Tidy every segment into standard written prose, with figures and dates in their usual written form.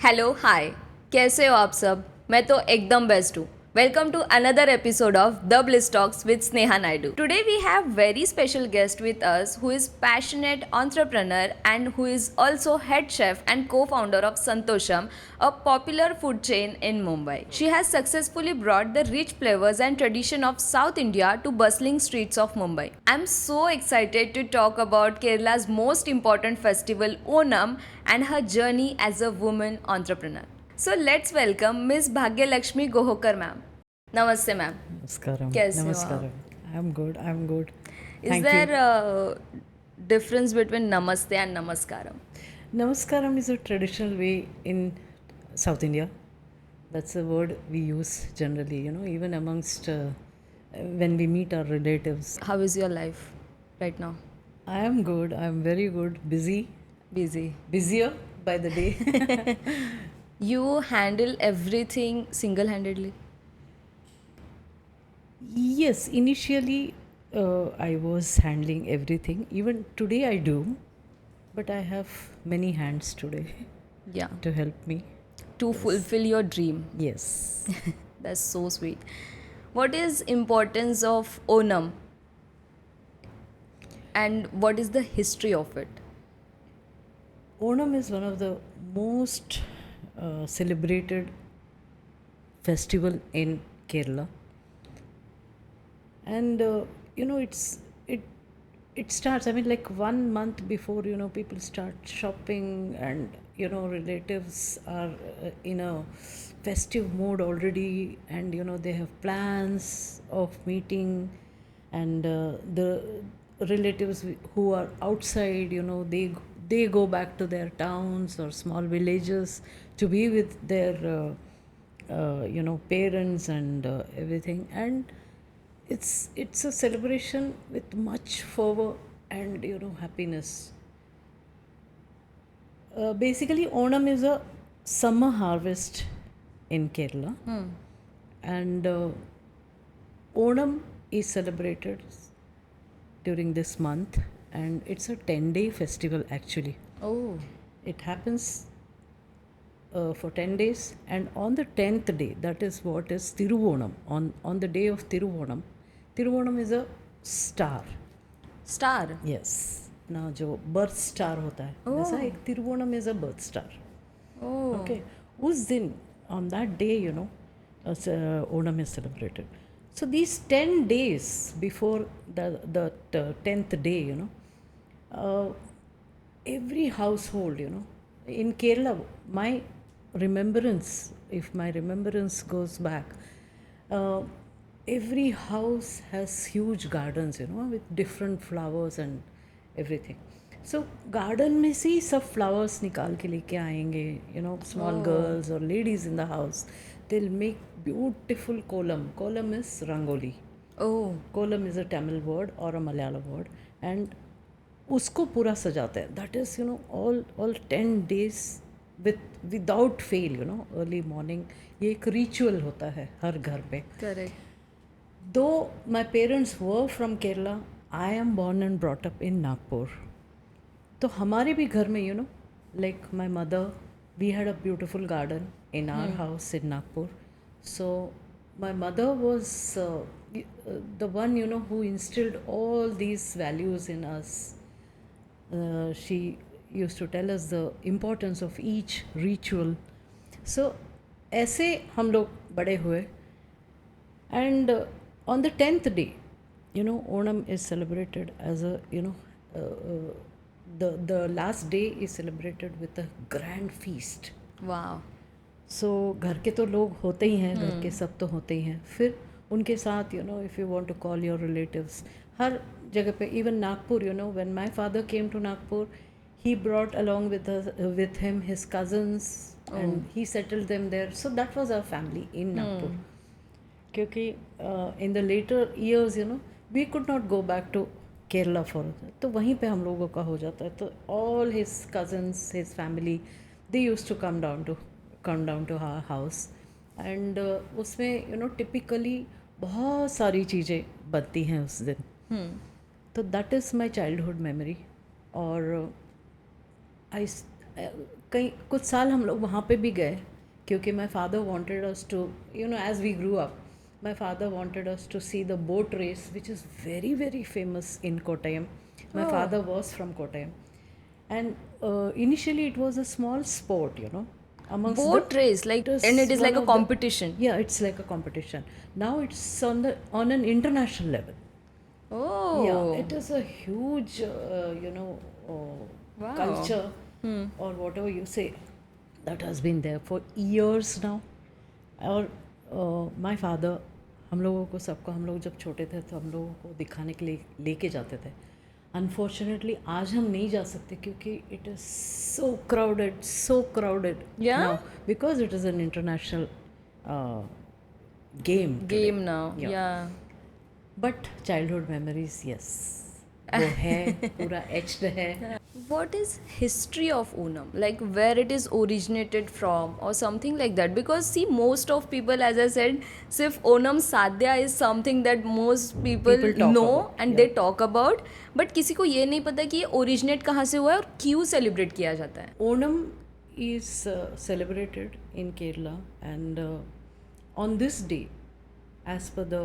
Hello hi. कैसे हो आप सब? मैं तो एकदम बेस्ट हूँ। Welcome to another episode of the Bliss Talks with Sneha Naidu. Today we have very special guest with us who is passionate entrepreneur and who is also head chef and co-founder of Santosham, a popular food chain in Mumbai. She has successfully brought the rich flavors and tradition of South India to bustling streets of Mumbai. I'm so excited to talk about Kerala's most important festival Onam and her journey as a woman entrepreneur. So let's welcome Miss Bhagyalakshmi Gohokar ma'am. Namaste ma'am. Namaskaram. कैसे हो आप? Namaskaram. I'm good. I'm good. Is Thank you. there a difference between namaste and namaskaram? Namaskaram is a traditional way in South India. That's a word we use generally, even amongst when we meet our relatives. How is your life right now? I am good. I'm very good. Busy. Busy. Busier by the day. You handle everything single-handedly. Yes, initially I was handling everything. Even today I do. But I have many hands today Yeah. to help me. To Yes. fulfill your dream. Yes. That's so sweet. What is importance of Onam and what is the history of it? Onam is one of the most celebrated festival in Kerala, and it it starts. I mean, like 1 month before, people start shopping, and relatives are in a festive mode already, and they have plans of meeting, and the relatives who are outside, they go back to their towns or small villages to be with their parents and everything. And it's a celebration with much fervor and happiness. Basically, Onam is a summer harvest in Kerala, and Onam is celebrated during this month, and it's a 10-day festival actually. Oh, It happens for 10 days, and on the 10th day, that is what is Tiruvonam. On the day of Tiruvonam is a star. star. Yes. Now जो birth star होता है वैसा एक Thiruvonam is a birth star. Oh, Okay. उस दिन on that day, Onam is celebrated. So these 10 days before the 10th day, uh, every household, in Kerala, my remembrance, if my remembrance goes back, uh, every house has huge gardens, with different flowers and everything. So garden में से ही सब flowers निकाल के लेके आएंगे, small girls or ladies in the house, they'll make beautiful kolam. Kolam is rangoli. oh, Kolam is a Tamil word or a Malayalam word, and उसको पूरा सजाते हैं. That is, all 10 days without fail, early morning. ये एक ritual होता है हर घर पे. correct. Though my parents were from Kerala, I am born and brought up in Nagpur. तो हमारे भी घर में, like my mother, we had a beautiful garden in our house in Nagpur. So my mother was the one, who instilled all these values in us. She used to tell us the importance of each ritual. So ऐसे हम लोग बड़े हुए. And on the 10th day, Onam is celebrated as a, the last day is celebrated with a grand feast. Wow. सो घर के तो लोग होते ही हैं, घर के सब तो होते ही हैं. फिर उनके साथ, if you want to call your relatives, हर जगह पे, even Nagpur, when my father came to Nagpur, he brought along with him his cousins, and he settled them there. So that was our family in Nagpur. क्योंकि in the later years, we could not go back to Kerala for, तो वहीं पे हम लोगों का हो जाता है. तो all his cousins, his family, they use to come down to our house. And उसमें, टिपिकली बहुत सारी चीज़ें बनती हैं उस दिन. तो that is my childhood memory. और आई कई कुछ साल हम लोग वहाँ पे भी गए क्योंकि my father wanted us to you know as we grew up my father wanted us to see the boat race which is very very famous in Kottayam. My Oh. Father was from Kottayam and initially it was a small sport, you know, amongst Boat race, like, and it is like one a of the- competition. yeah, it's like a competition. Now it's on an international level. Oh. Yeah, it is a huge you know Wow. culture or whatever you say that has been there for years now. और my father हम लोगों को सबको हम लोग जब छोटे थे तो हम लोगों को दिखाने के लिए लेके जाते थे. अनफॉर्चुनेटली आज हम नहीं जा सकते क्योंकि it is so crowded Yeah? Now because it is an international game. Game now. Yeah. Yeah. But childhood memories yes वो है पूरा एच्ड है. What is history of Onam? Like, where it is originated from or something like that? Because see, most of people, as I said, sif Onam Sadhya is something that most people People talk know about, and yeah. they talk about. But किसी को ये नहीं पता कि ये originate कहाँ से हुआ है और क्यों celebrate किया जाता है. Onam is celebrated in Kerala, and on this day, as per the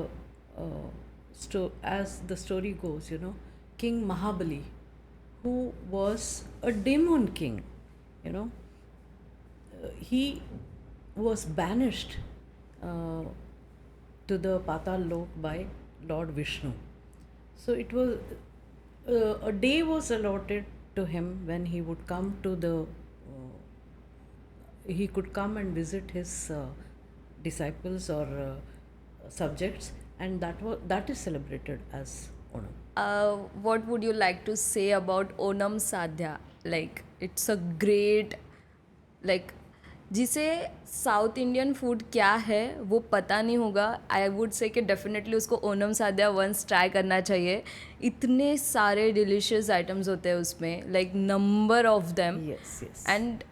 as the story goes, you know, King Mahabali, who was a demon king, you know, he was banished to the Patal Lok by Lord Vishnu. So it was a day was allotted to him when he would come to the he could come and visit his disciples or subjects, and that is celebrated as Onam. What would you like to say about Onam Sadhya? Like, it's a great, like, जिसे south Indian food क्या है वो पता नहीं होगा. I would say कि definitely उसको ओनम साध्या वंस ट्राई करना चाहिए. इतने सारे डिलीशियस आइटम्स होते हैं उसमें, like number of them. Yes, yes. And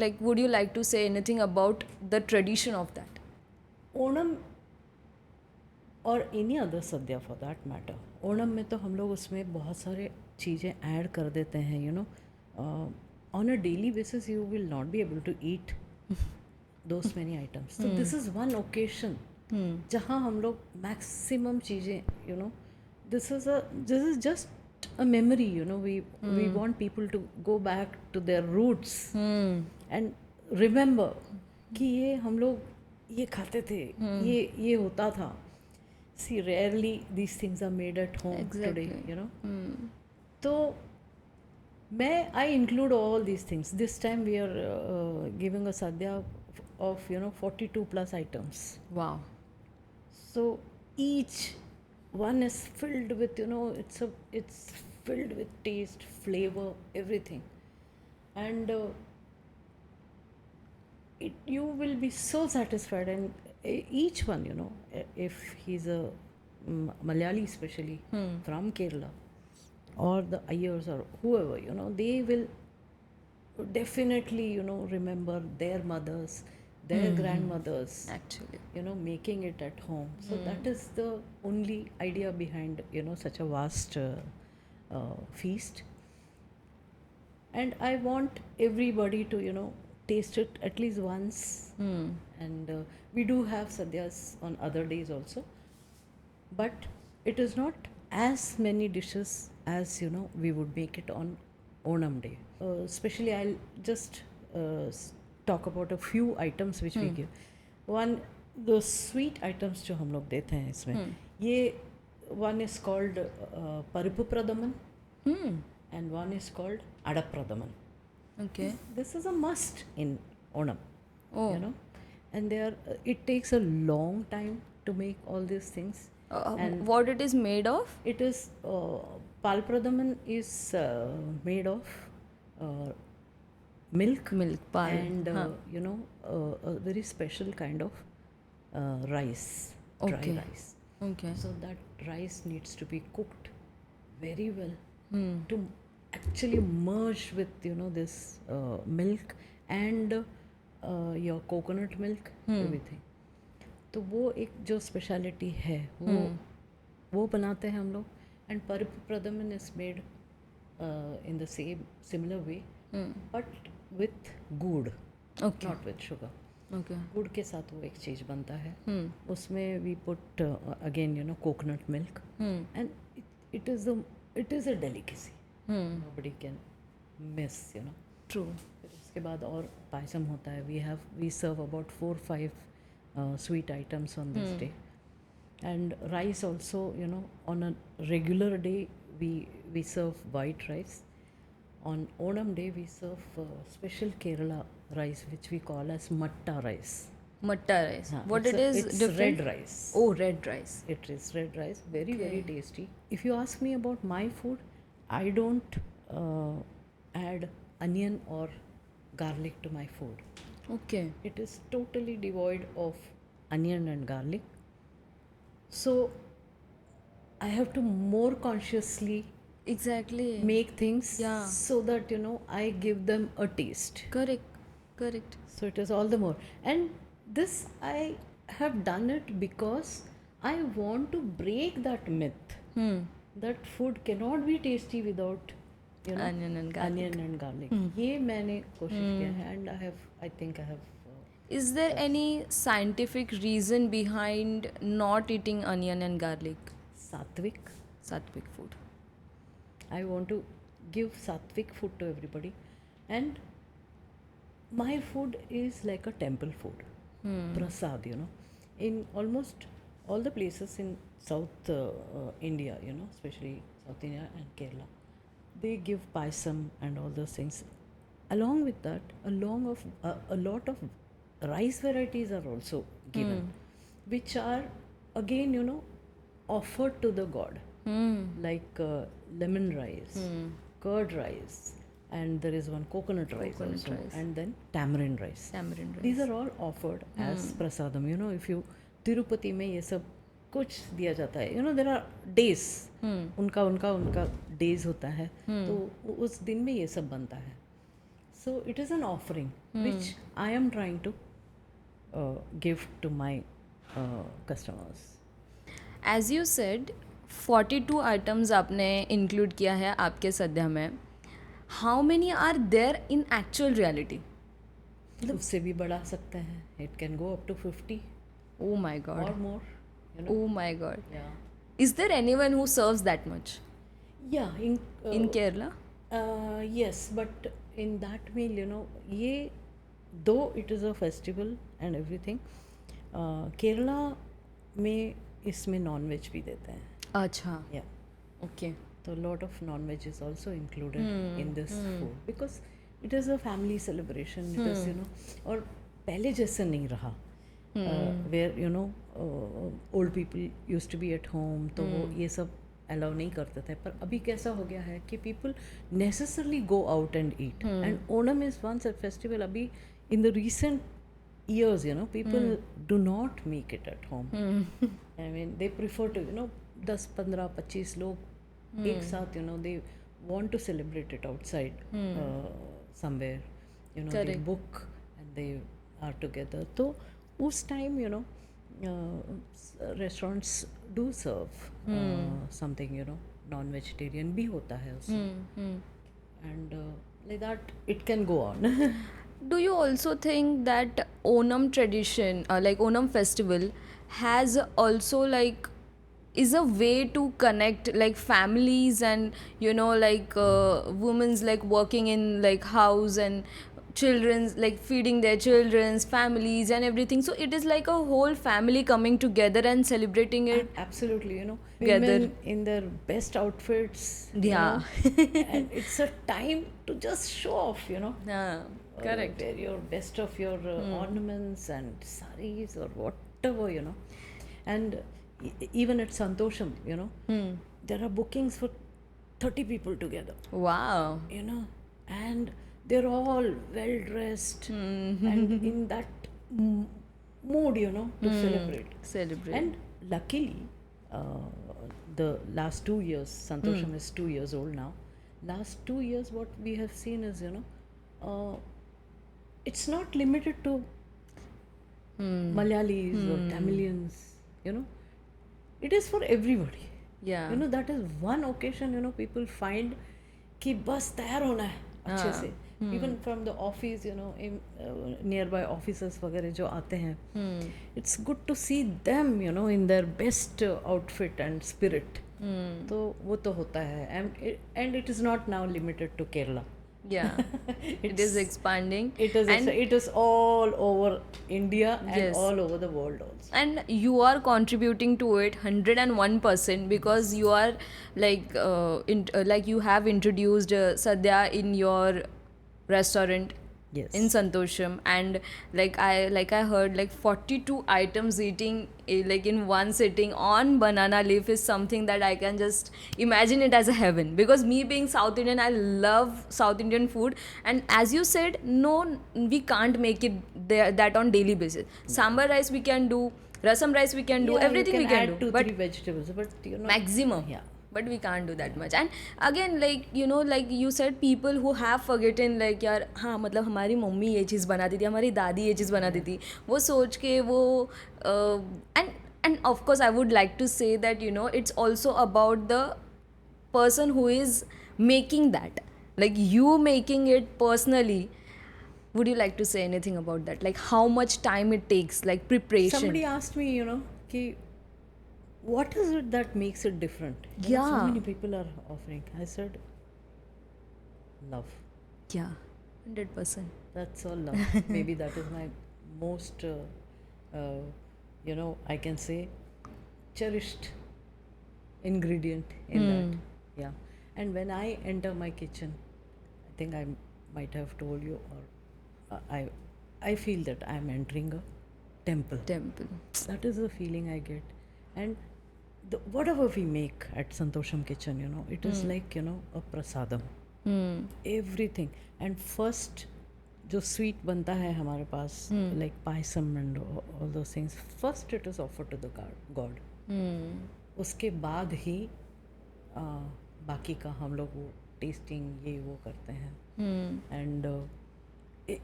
like would you like to say anything about the tradition of that? Onam और एनी अदर सद्या फॉर दैट मैटर. ओणम में तो हम लोग उसमें बहुत सारे चीज़ें ऐड कर देते हैं, you know. On a daily basis you will not be able to eat those many items. So this is one occasion जहाँ हम लोग मैक्सिमम चीज़ें, you know, this is just a memory, you know. We want people to go back to their roots and remember कि ये हम लोग ये खाते थे, ये होता था. See, rarely these things are made at home today, you know. तो I include all these things. This time we are giving a sadhya of, you know, 42 plus items. Wow. So each one is filled with, you know, it's filled with taste, flavor, everything, and you will be so satisfied. And each one, you know, if he's a Malayali especially from Kerala, or the Ayers or whoever, you know, they will definitely, you know, remember their mothers, their grandmothers, Actually. you know, making it at home. So that is the only idea behind, you know, such a vast feast. And I want everybody to, you know, taste it at least once. And we do have sadhyas on other days also, but it is not as many dishes as, you know, we would make it on Onam day. Especially I'll just talk about a few items which we give. One, the sweet items जो हम लोग देते हैं इसमें, ये one is called Paripu Pradaman, and one is called Adapradaman. Okay. This is a must in Onam, Oh. you know, and it takes a long time to make all these things. And What it is made of? it is Palpradaman is made of milk Pal. and you know, a very special kind of rice, dry Okay. rice. Okay. So that rice needs to be cooked very well to actually merge with, you know, this milk and your coconut milk, everything. तो वो एक जो speciality है वो बनाते हैं हम लोग. And parippu pradhaman is made in the similar way, but with gur, okay not with sugar. Okay गुड़ के साथ वो एक चीज़ बनता है, उसमें we put again you know coconut milk, and it is a delicacy, nobody can miss, you know. True फिर उसके बाद और पायसम होता है, we serve about 4-5 sweet items on this day, and rice also, you know, on a regular day we serve white rice. On Onam day we serve special Kerala rice which we call as matta rice. Matta rice हाँ, what it is it's different red rice. Oh red rice It is red rice, very tasty. If you ask me about my food, I don't add onion or garlic to my food. Okay It is totally devoid of onion and garlic. So I have to more consciously exactly make things Yeah. so that, you know, I give them a taste. Correct So it is all the more. And this I have done it because I want to break that myth that food cannot be tasty without, you know, Onion and garlic. onion and garlic. ये मैंने कोशिश किया है, and I think I have Is there any scientific reason behind not eating onion and garlic? sattvic. Sattvic food. I want to give sattvic food to everybody, and my food is like a temple food, prasad, you know. In almost all the places in South India, you know, especially South India and Kerala, they give paisam and all those things. Along with that, a lot of rice varieties are also given, which are again, you know, offered to the god, like lemon rice, curd rice, and there is one coconut rice also, and then tamarind rice. Tamarind rice. These are all offered as prasadam. You know, if you Tirupati में ये सब कुछ दिया जाता है, you know, there are days, उनका उनका उनका days होता है, तो उस दिन में ये सब बनता है. So it is an offering which I am trying to give to my customers. As you said, 42 items आपने include किया है आपके सद्या में. How many are there in actual reality? उससे भी बढ़ा सकता है. It can go up to 50 Oh my god. or more. You know. Oh my god. Yeah. Is there anyone who serves that much Yeah. in Kerala? Yes, but in that meal, you know, ये though it is a festival and everything, Kerala में इसमें non-veg भी देते हैं. अच्छा. Yeah. Okay. So a lot of non-veg is also included in this food because it is a family celebration. It is, you know, और पहले जैसा नहीं रहा. Where, you know, old people used to be at home, तो वो ये सब allow नहीं करते थे. पर अभी कैसा हो गया है कि people necessarily go out and eat. And Onam is one such festival. अभी in the recent years, you know, people do not make it at home. I mean, they prefer to, you know, 10, 15, 25 लोग एक साथ, you know, they want to celebrate it outside somewhere. You know, they book and they are together. तो उस time, you know, restaurants do serve something, you know, non-vegetarian भी होता है उसमें. And like that, it can go on. Do you also think that Onam tradition, like Onam festival, has also like is a way to connect like families and you know like women's like working in like house and children's like feeding their children's families and everything, so it is like a whole family coming together and celebrating it. Absolutely, you know, Together. women in their best outfits. you Yeah. know, and it's a time to just show off, you know. Yeah, correct. Wear your best of your ornaments and saris or whatever, you know. And even at Santosham, you know, there are bookings for 30 people together, Wow. you know, and they're all well dressed and in that mood, you know, to celebrate. And luckily, the last 2 years, Santosham is 2 years old now. Last 2 years, what we have seen is, you know, it's not limited to Malayalis or Tamilians, you know, it is for everybody. Yeah. You know, that is one occasion, you know, people find कि बस तैयार होना है अच्छे से. Even from the office, you know, nearby officers वगैरह जो आते हैं, it's good to see them, you know, in their best outfit and spirit. तो वो तो होता है. And it is not now limited to Kerala. Yeah, it is expanding. And It is all over India and Yes. all over the world also. and you are contributing to it 101% because you are like you have introduced Sadhya in your restaurant Yes. in Santosham, and like I heard like 42 items eating like in one sitting on banana leaf is something that I can just imagine it as a heaven, because me being South Indian, I love South Indian food. And as you said, no, we can't make it there, that on daily basis. Sambar rice we can do, rasam rice we can do, Yeah, everything you we can add do, two, but three vegetables, but you know, maximum. Yeah. But we can't do that much. And again, like you know, like you said, people who have forgotten, like यार हाँ मतलब हमारी mummy ये चीज़ बनाती थी, हमारी दादी ये चीज़ बनाती थी, वो सोच के वो and of course I would like to say that, you know, it's also about the person who is making that, like you making it personally. Would you like to say anything about that, like how much time it takes, like preparation? somebody asked me, you know, ki, what is it that makes it different? You know, Yeah. so many people are offering. I said, love. Yeah, 100%. That's all love. Maybe that is my most, you know, I can say, cherished ingredient in that. Yeah. And when I enter my kitchen, I think I might have told you, or I feel that I'm entering a temple. That is the feeling I get. And whatever we make at Santosham Kitchen, you know, it is like, you know, a prasadam. Everything. And first, जो sweet बनता है हमारे पास, like payasam and all those things, first it is offered to the God. उसके बाद ही बाकी का हम लोग वो टेस्टिंग ये वो करते हैं. एंड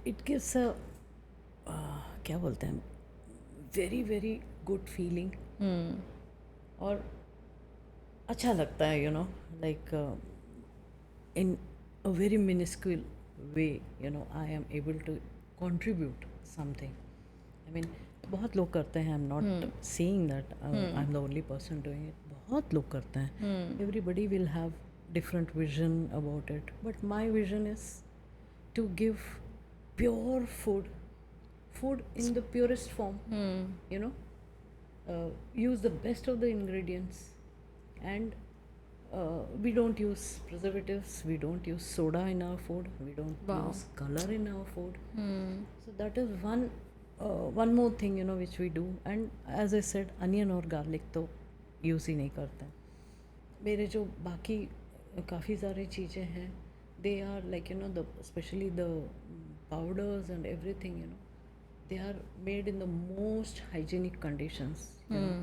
इट गिव्स अ क्या बोलते हैं, वेरी वेरी गुड फीलिंग. और अच्छा लगता है, you know, like in a very minuscule way, you know, I am able to contribute something. I mean, बहुत लोग करते हैं. I'm not saying that I'm the only person doing it. बहुत लोग करते हैं. Everybody will have different vision about it. But my vision is to give pure food in the purest form. You know, use the best of the ingredients, and we don't use preservatives, we don't use soda in our food, we don't use color in our food. So that is one more thing, you know, which we do. And as I said, onion और garlic तो use ही नहीं करते. मेरे जो बाकी काफ़ी सारी चीज़ें हैं, they are like, you know, especially the powders and everything, you know, they are made in the most hygienic conditions, you know,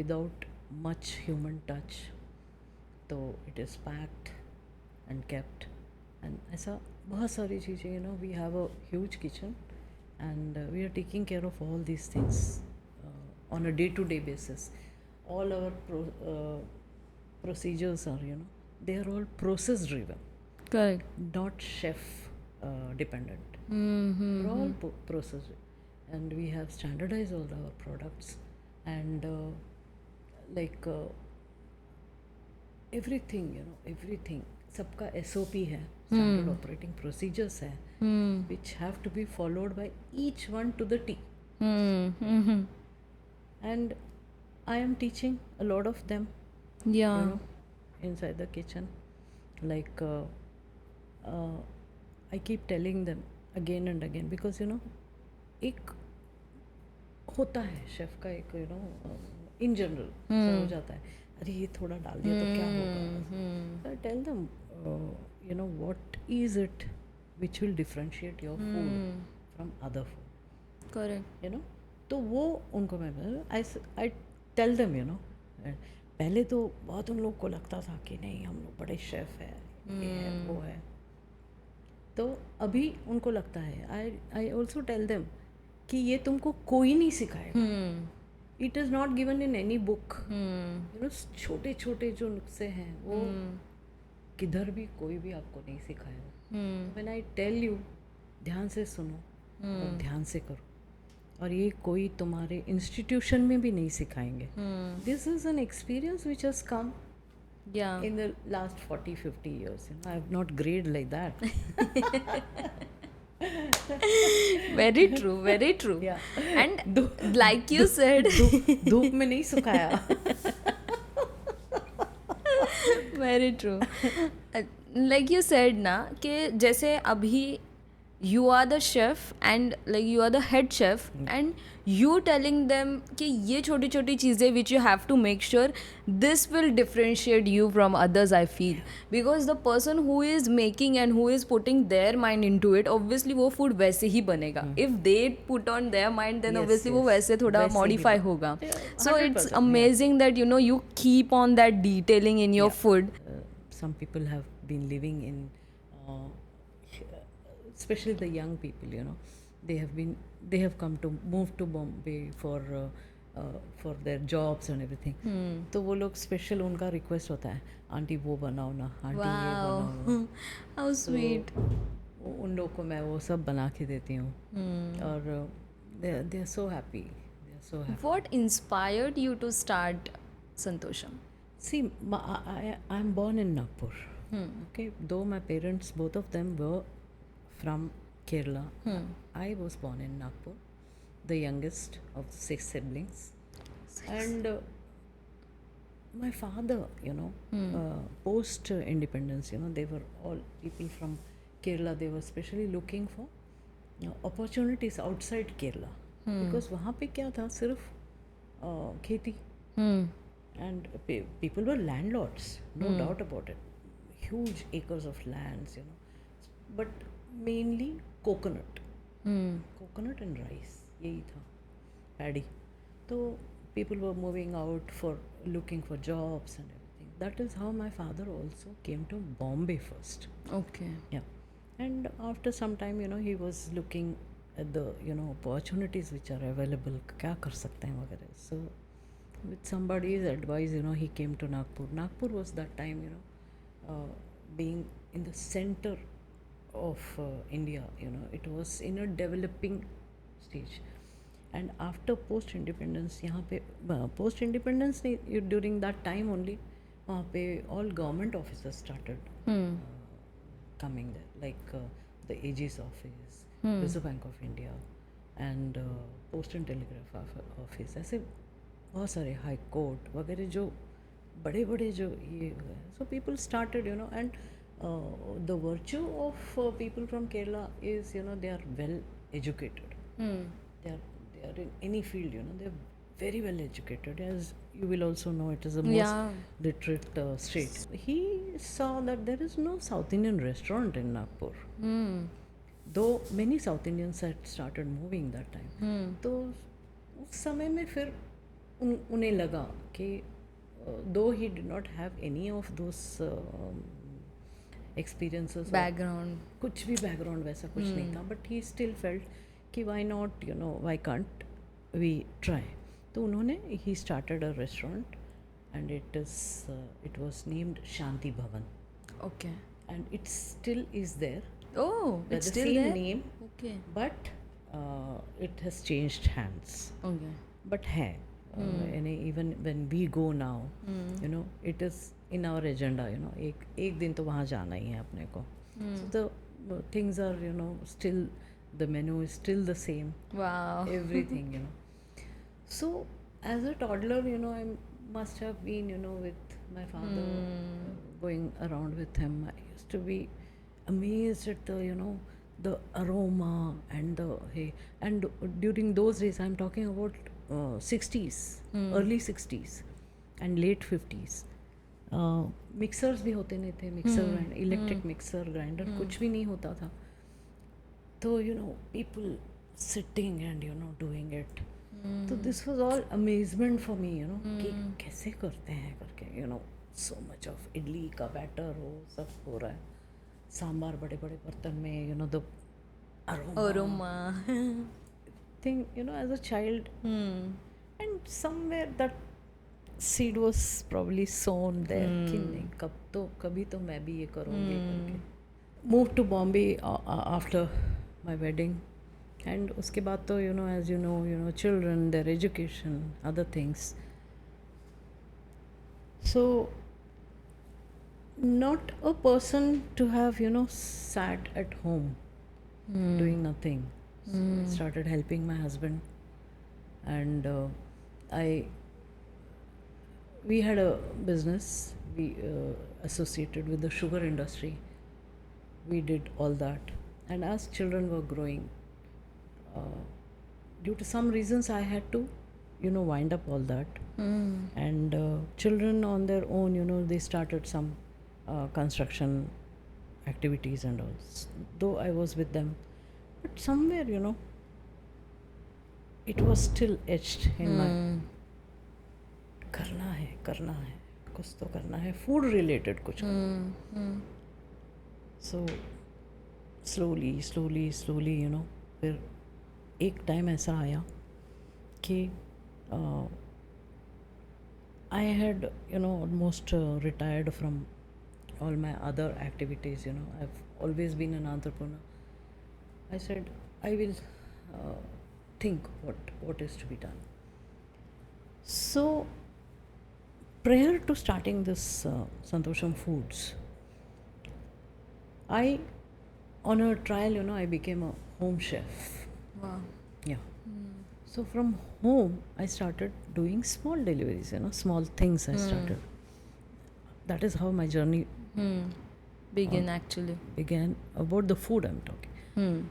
without much human touch. तो it is packed and kept. And ऐसा बहुत सारी चीज़ें, you know, we have a huge kitchen and we are taking care of all these things on a day to day basis. All our procedures are, you know, they are all process driven. Correct. Not chef dependent. They're all process driven. And we have standardized all our products, and like everything, you know, everything, सबका SOP है, standard operating procedures है, which have to be followed by each one to the T. And I am teaching a lot of them, Yeah. you know, inside the kitchen. Like I keep telling them again and again, because, you know, एक होता है chef का एक, you know, in general हो जाता है, अरे ये थोड़ा डाल दिया तो क्या होगा. I tell them, you know, what is it which will differentiate your food from other food. Correct. You know, तो वो उनको मैं I tell them, you know, पहले तो बहुत उन लोग को लगता था कि नहीं हम लोग बड़े शेफ है, ये है वो है. तो अभी उनको लगता है, I also tell them कि ये तुमको कोई नहीं सिखाएगा. It is not given in any book. You know, छोटे छोटे जो नुस्खे हैं वो किधर भी कोई भी आपको नहीं सिखाएगा. व्हेन आई टेल यू, ध्यान से सुनो और ध्यान से करो, और ये कोई तुम्हारे इंस्टीट्यूशन में भी नहीं सिखाएंगे. This is an experience which has come Yeah. in the last 40-50 years. I have not grayed like that. Very true, very true. Yeah. And like you said, धूप में नहीं सुखाया. very true. Like you said ना कि जैसे अभी you are the chef and like you are the head chef and you telling them कि ये छोटी छोटी चीज़ें which you have to make sure this will differentiate you from others. I feel because the person who is making and who is putting their mind into it, obviously वो food वैसे ही बनेगा. If they put on their mind then Yes, obviously वो yes. वैसे थोड़ा वैसे ही modify बन- होगा. Yeah, So it's 100%, amazing that you know you keep on that detailing in your food. Some people have been living in, especially the young people, they have come to move to Bombay for their jobs and everything. तो वो लोग special उनका request होता है, aunty वो बनाओ ना, aunty ये बनाओ ना. Wow, how sweet. उन लोग को मैं वो सब बना के देती हूँ, और they are so happy. They are so happy. What inspired you to start Santosham? See, I'm born in Nagpur. Okay, though my parents, both of them were from Kerala. I was born in Nagpur, the youngest of 6 siblings. And my father, post independence, they were all people from Kerala. They were specially looking for opportunities outside Kerala. Because वहाँ पे क्या था, सिर्फ खेती. And people were landlords, no doubt about it. Huge acres of lands, but mainly coconut. Coconut and rice, यही था, paddy. So people were moving out for looking for jobs and everything. That is how my father also came to Bombay first. Okay. Yeah. And after some time, he was looking at the, opportunities which are available, क्या कर सकते हैं वगैरह. So with somebody's advice, he came to Nagpur. Nagpur was that time, being in the center of India, it was in a developing stage. And after post independence, यहाँ पे post independence during that time only, वहाँ पे all government offices started coming there, like the AG's office, Reserve Bank of India, and Post and Telegraph office. ऐसे बहुत सारे high court वगैरह जो बड़े बड़े जो ये हुए. So people started, and the virtue of people from Kerala is, they are well educated. They are in any field, they are very well educated. As you will also know, it is the most literate state. He saw that there is no South Indian restaurant in Nagpur. Though many South Indians had started moving that time. तो उस समय में फिर उन्हें लगा कि though he did not have any of those experiences, Background. कुछ भी background वैसा कुछ नहीं था, but he still felt कि why not, why can't we try. तो उन्होंने, he started a restaurant and it was named Shanti Bhavan, Okay. and it still is there. Oh, With it's the still same there? name, Okay. but it has changed hands. Okay. But है, and even when we go now, it is in our agenda. एक दिन तो वहाँ जाना ही है अपने को. So the things are, still, the menu is still the same. Wow. Everything, So as a toddler, I must have been, with my father, going around with him. I used to be amazed at the, the aroma and and during those days, I'm talking about 60s, early 60s and late 50s. Mixers भी होते नहीं थे, mixer grinder, electric mixer grinder कुछ भी नहीं होता था. तो people sitting and doing it. So this was all amazement for me, कि कैसे करते हैं करके, so much of इडली का बैटर सब हो रहा है, सांबार बड़े बड़े बर्तन में, the aroma thing, as a child. And somewhere that seed was probably sown there कि नहीं, कभी तो मैं भी ये करूँगी करके. moved to Bombay after my wedding, and उसके बाद तो as you know children, their education, other things. So not a person to have sat at home doing nothing. So I started helping my husband, and I we had a business. We associated with the sugar industry. We did all that, and as children were growing, due to some reasons, I had to, wind up all that. And children on their own, they started some construction activities and all. Though I was with them, but somewhere, it was still etched in my करना है कुछ तो करना है food related कुछ so slowly फिर एक time ऐसा आया कि I had almost retired from all my other activities. I've always been an entrepreneur. I said I will think what is to be done. So prior to starting this Santosham Foods, I on a trial I became a home chef. Wow. Yeah. So from home I started doing small deliveries, small things I started. That is how my journey Begin actually. began. About the food I'm talking.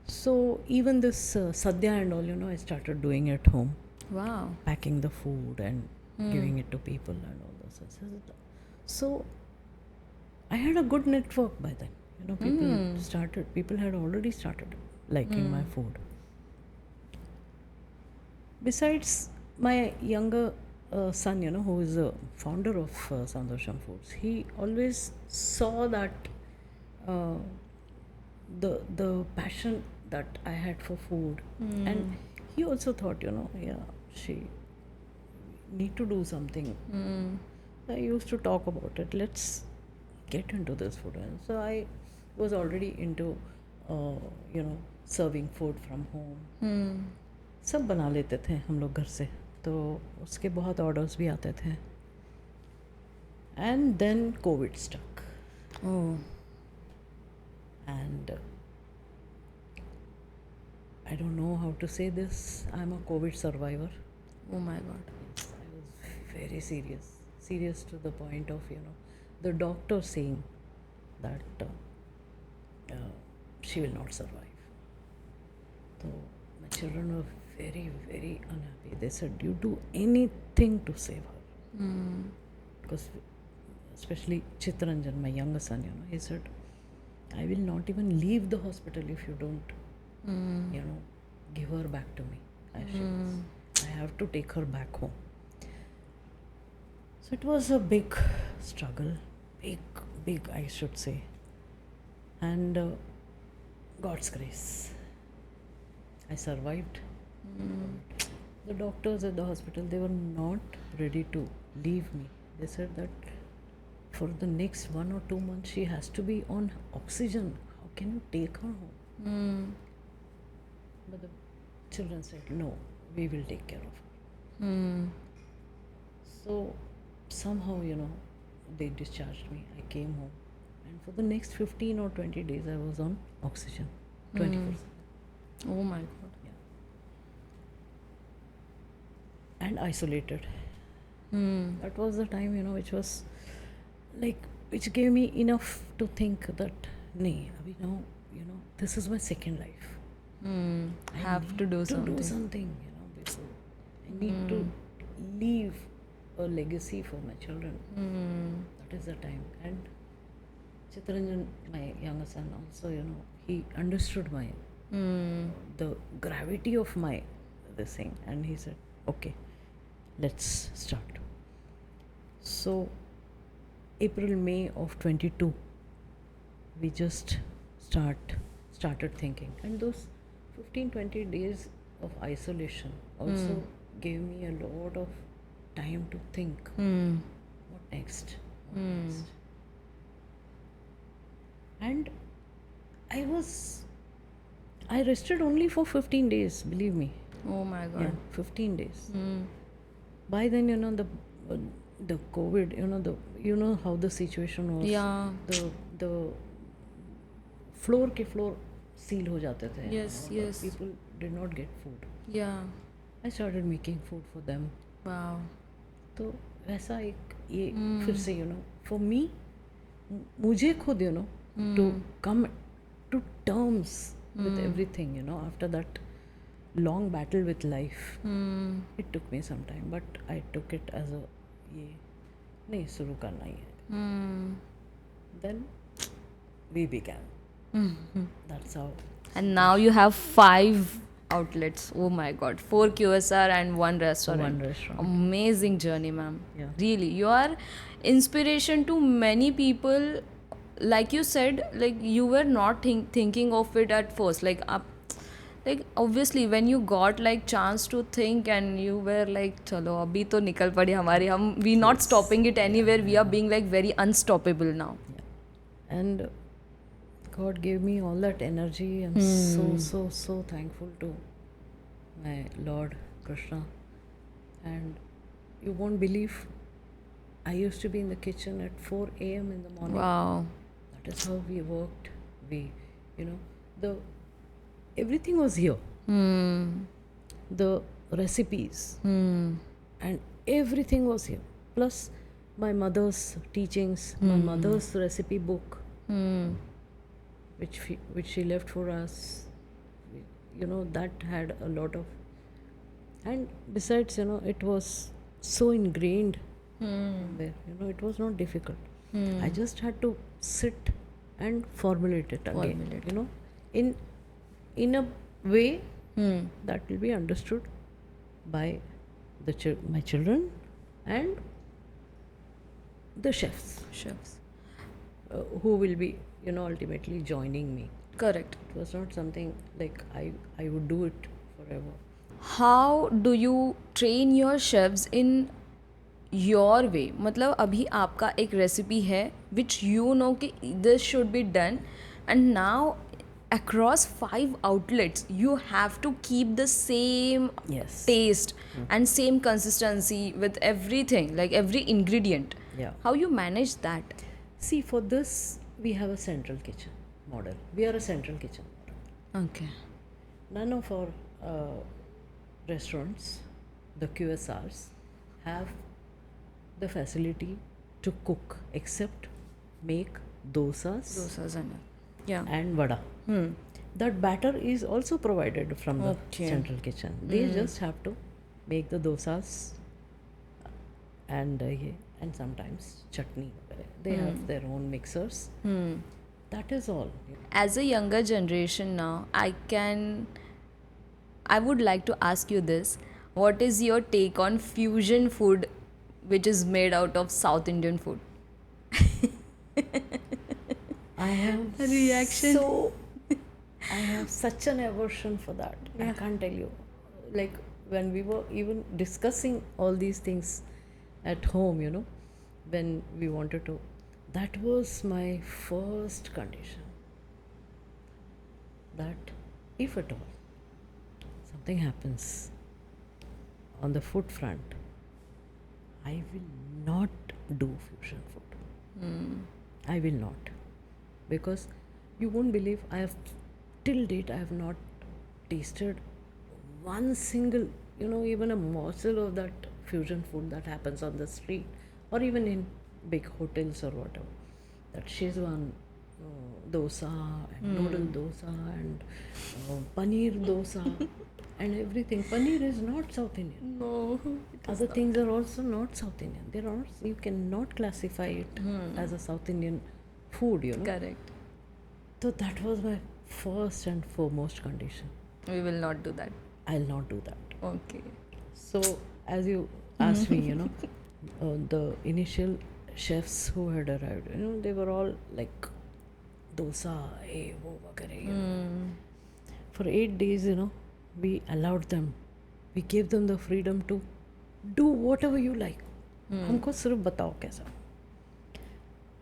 So even this sadhya and all, I started doing at home, Wow. packing the food and giving it to people and all those. So I had a good network by then. People had already started liking my food. Besides my younger son, who is the founder of Santosham Foods, he always saw that the passion that I had for food, and he also thought, she need to do something. I used to talk about it. Let's get into this food, and so I was already into, serving food from home. सब बना लेते थे हम लोग घर से, तो उसके बहुत ऑर्डर्स भी आते थे. And then Covid stuck. Oh. And I don't know how to say this. I'm a COVID survivor. Oh my God. I was very serious to the point of the doctor saying that she will not survive. So my children were very unhappy. They said, you do anything to save her. Because especially Chittaranjan, my younger son, he said, I will not even leave the hospital if you don't give her back to me. I have to take her back home. So it was a big struggle, big I should say. And God's grace, I survived. The doctors at the hospital, they were not ready to leave me. They said that for the next 1 or 2 months she has to be on oxygen. How can you take her home? But the children said, no, we will take care of her. So somehow, they discharged me. I came home, and for the next 15 or 20 days I was on oxygen 24/7. Oh my God. And isolated. That was the time, which was like, which gave me enough to think that, nay, abhi now, this is my second life. I Have to need do to something. do something, before. I need to leave a legacy for my children. That is the time. And Chittaranjan, my younger son, also, he understood my the gravity of my this thing, and he said, okay, let's start. So April-May of 22, we just started thinking, and those 15-20 days of isolation also gave me a lot of time to think, what next. And I rested only for 15 days, believe me. Oh my Yeah, God. 15 days. Hmm. By then, uh, the COVID, you know how the situation was. Yeah. The floor seal हो जाते थे. Yes, yes. People did not get food. Yeah. I started making food for them. Wow. तो वैसा एक ये फिर से for me, मुझे खुद to come to terms with everything after that long battle with life. Hmm. It took me some time, but I took it as a ये नहीं शुरू करना ही है. Hmm. Then we began. That's how. And now you have 5 outlets. Oh my God. 4 QSR and 1 restaurant. One restaurant. Amazing journey, ma'am. Yeah. Really. You are inspiration to many people. Like you said, like you were not thinking of it at first. Like obviously when you got like chance to think and you were like चलो अभी तो निकल पड़ी हमारी हम we not stopping it anywhere. We are being like very unstoppable now. And God gave me all that energy. I'm so thankful to my Lord Krishna. And you won't believe, I used to be in the kitchen at 4 a.m. in the morning. Wow. That is how we worked. The everything was here. The recipes and everything was here. Plus my mother's teachings, my mother's recipe book, which she left for us. That had a lot of, and besides it was so ingrained there. It was not difficult. I just had to sit and formulate it again. In a way that will be understood by my children and the chefs Chefs. who will be ultimately joining me. Correct. It was not something like I would do it forever. How do you train your chefs in your way? मतलब अभी आपका एक recipe है which you know कि this should be done and now across 5 outlets you have to keep the same Yes. taste and same consistency with everything, like every ingredient. Yeah. How you manage that? See, for this we have a central kitchen model. We are a central kitchen model. Okay. None of our restaurants, the QSRs, have the facility to cook except make dosas Dosas and yeah. and vada. That batter is also provided from the Okay. central kitchen. They just have to make the dosas and sometimes chutney. They have their own mixers. That is all. As a younger generation now, I would like to ask you this. What is your take on fusion food which is made out of South Indian food? I have Reaction. I have such an aversion for that. I can't tell you. Like when we were even discussing all these things at home, when we wanted to, that was my first condition. That if at all something happens on the food front, I will not do fusion food. I will not. Because you won't believe, till date I have not tasted one single, even a morsel of that fusion food that happens on the street or even in big hotels or whatever. That Szechuan dosa and noodle dosa and paneer dosa and everything. Paneer is not South Indian. No. Other things are also not South Indian. They are not, you cannot classify it as a South Indian food, Correct. So that was my first and foremost condition. We will not do that. I'll not do that. Okay. So as you asked me, the initial chefs who had arrived, they were all like dosa, wo vagare. For 8 days, we allowed them. We gave them the freedom to do whatever you like. हमको सिर्फ बताओ कैसा.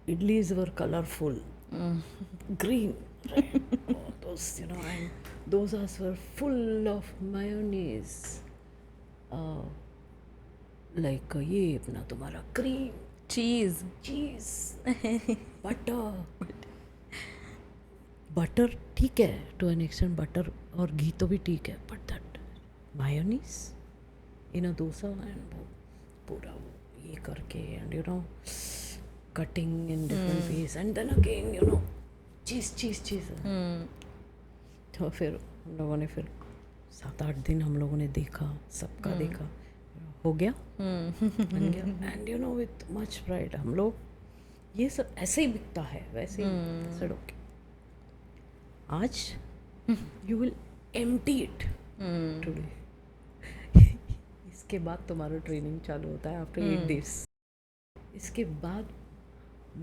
Idlis were colorful. green, right? Oh, those, and those were full of mayonnaise. Uh, like ये अपना तुम्हारा cream, चीज़. cheese, butter. Butter ठीक है to an extent, butter और घी तो भी ठीक है, but that mayonnaise in a dosa and वो पूरा वो ये करके and cutting in different piece and then again cheese cheese cheese. तो फिर हम लोगों ने फिर 7-8 दिन हम लोगों ने देखा, सबका देखा, हो गया, बन गया. एंड विथ मच प्राइड हम लोग ये सब ऐसे ही बिकता है, वैसे ही सड़ों के. आज you will empty it today. इसके बाद तुम्हारा ट्रेनिंग चालू होता है आफ्टर 8 days. इसके बाद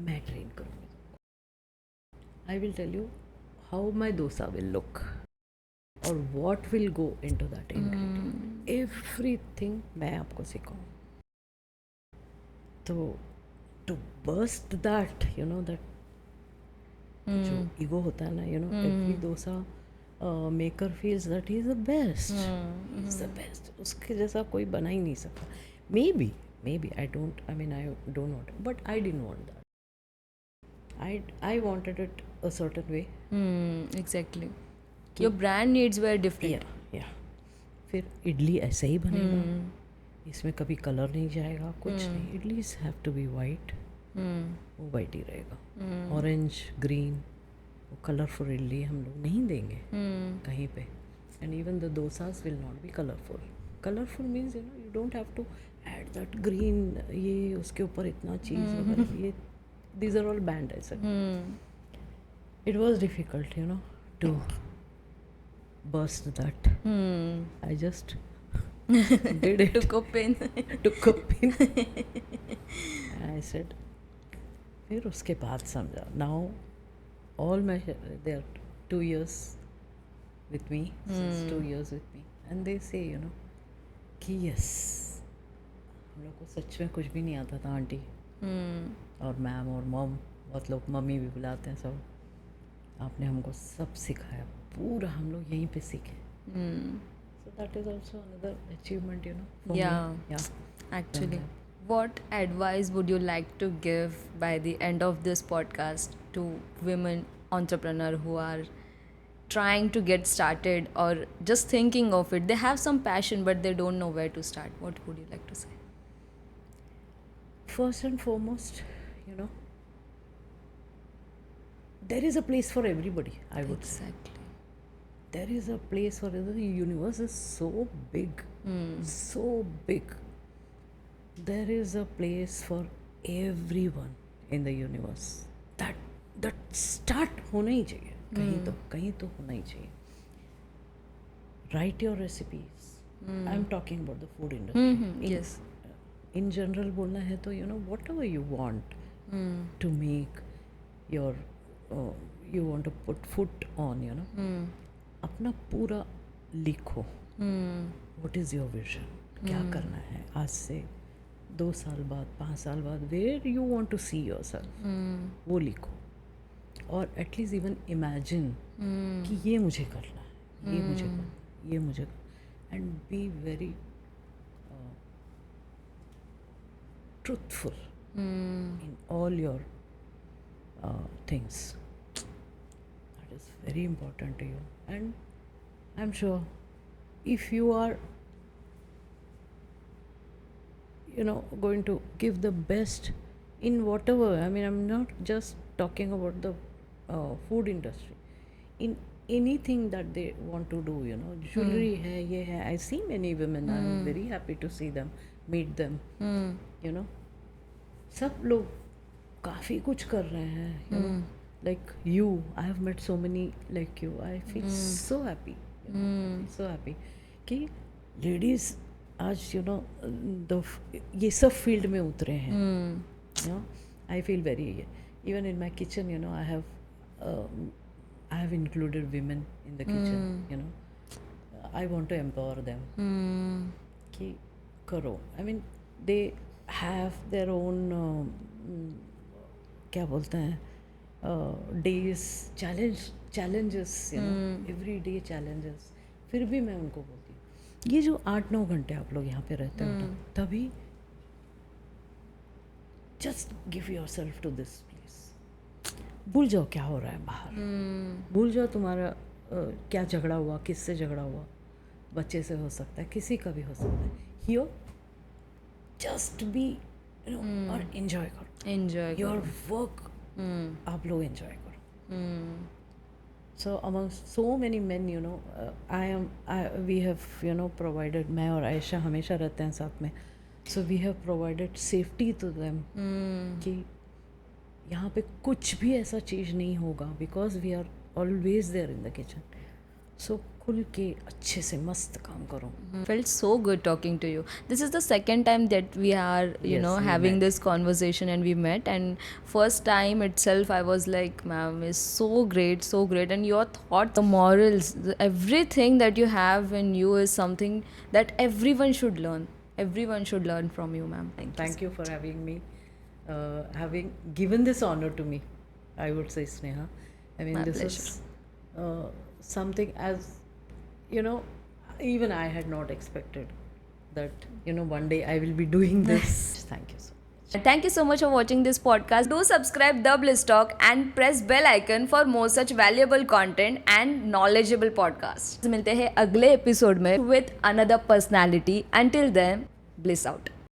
मैं ट्रेन करूँगी. I will tell you how my dosa will look और what will go in to that ingredient. Everything मैं आपको सिखाऊँ. तो टू बर्स्ट दैट दैट जो ईगो होता है ना, every dosa maker feels that he is the best, is the best. उसके जैसा कोई बना ही नहीं सकता. Maybe I don't not, but I didn't want that. I wanted it a certain way. Exactly. Your brand needs were different. या फिर इडली ऐसे ही बनेगा, इसमें कभी कलर नहीं जाएगा, कुछ नहीं. Idlis have to be white, वो वाइट ही रहेगा. ऑरेंज ग्रीन वो कलरफुल इडली हम लोग नहीं देंगे कहीं पे. And even the dosas will not be colourful. Colourful means you don't have to add that green, ये उसके ऊपर इतना चीज़ वगैरह, ये दीज आर ऑल बैंड ऐसे. It was difficult to burst that. I just did it. Took a pin. took a pin. I said, फिर उसके बाद समझा. Now all my they are 2 years with me, since 2 years with me, and they say कि yes, हम लोग को सच में कुछ भी नहीं आता था आंटी और मैम और मॉम, बहुत लोग मम्मी भी बुलाते हैं सब. आपने हमको सब सिखाया, पूरा हम लोग यहीं पे सीखे. So that is also another achievement, for me. Yeah. Actually, what advice would you like to give by the end of this podcast to women entrepreneur who are trying to get started or just thinking of it? They have some passion but they don't know where to start. What would you like to say? First and foremost, there is a place for everybody, I would say. Exactly. There is a place for everybody. The universe is so big, so big. There is a place for everyone in the universe. That start होना ही चाहिए. कहीं तो होना ही चाहिए. Write your recipes. I'm talking about the food industry. Yes. In general बोलना है तो whatever you want to make your you want to put foot on, अपना पूरा लिखो. व्हाट इज़ योर विजन, क्या करना है आज से 2 साल बाद, 5 साल बाद, where you want to see yourself, वो लिखो. और एटलीस्ट इवन इमेजिन कि ये मुझे करना है, ये मुझे करना है, ये मुझे. And be very truthful in all your things. That is very important to you. And I'm sure if you are going to give the best in whatever, I'm not just talking about the food industry, in anything that they want to do, jewelry hai, ye hai. I see many women, I'm very happy to see them, meet them, सब लोग काफ़ी कुछ कर रहे हैं. Like you, I have met so many like you. I feel so happy, so happy कि ladies आज ये सब फील्ड में उतरे हैं. I feel very, even in my kitchen, I have included women in the kitchen. I want to empower them कि करो. They have their own क्या बोलते हैं, days challenges, you know, every day challenges, फिर भी मैं उनको बोलती हूँ ये जो 8-9 घंटे आप लोग यहाँ पे रहते हो ना, तभी just give yourself to this place. भूल जाओ क्या हो रहा है बाहर, भूल जाओ तुम्हारा क्या झगड़ा हुआ, किससे झगड़ा हुआ, बच्चे से हो सकता है, किसी का भी हो सकता है. Here just be you know और एंजॉय करो एंजॉय योर वर्क. आप लोग एंजॉय करो. So among so many men, you know, we have, you know, provided, मैं और आयशा हमेशा रहते हैं साथ में, so we have provided safety to them कि यहाँ पे कुछ भी ऐसा चीज़ नहीं होगा, because we are always there in the kitchen. So खुल के अच्छे से मस्त काम करो. Felt so good talking to you. This is the second time that we are, you Yes, know, we having met. this conversation and we met. And first time itself, I was like, ma'am is so great, and your thought, the morals, everything that you have in you is something that everyone should learn. Everyone should learn from you, ma'am. Thank you for having me, having given this honor to me, I would say, Sneha. I mean, My this pleasure. is something, as you know, even I had not expected that, you know, one day I will be doing this. Thank you so much. Thank you so much for watching this podcast. Do subscribe The Bliss Talk and press bell icon for more such valuable content and knowledgeable podcasts. मिलते हैं अगले episode में with another personality. Until then, bliss out.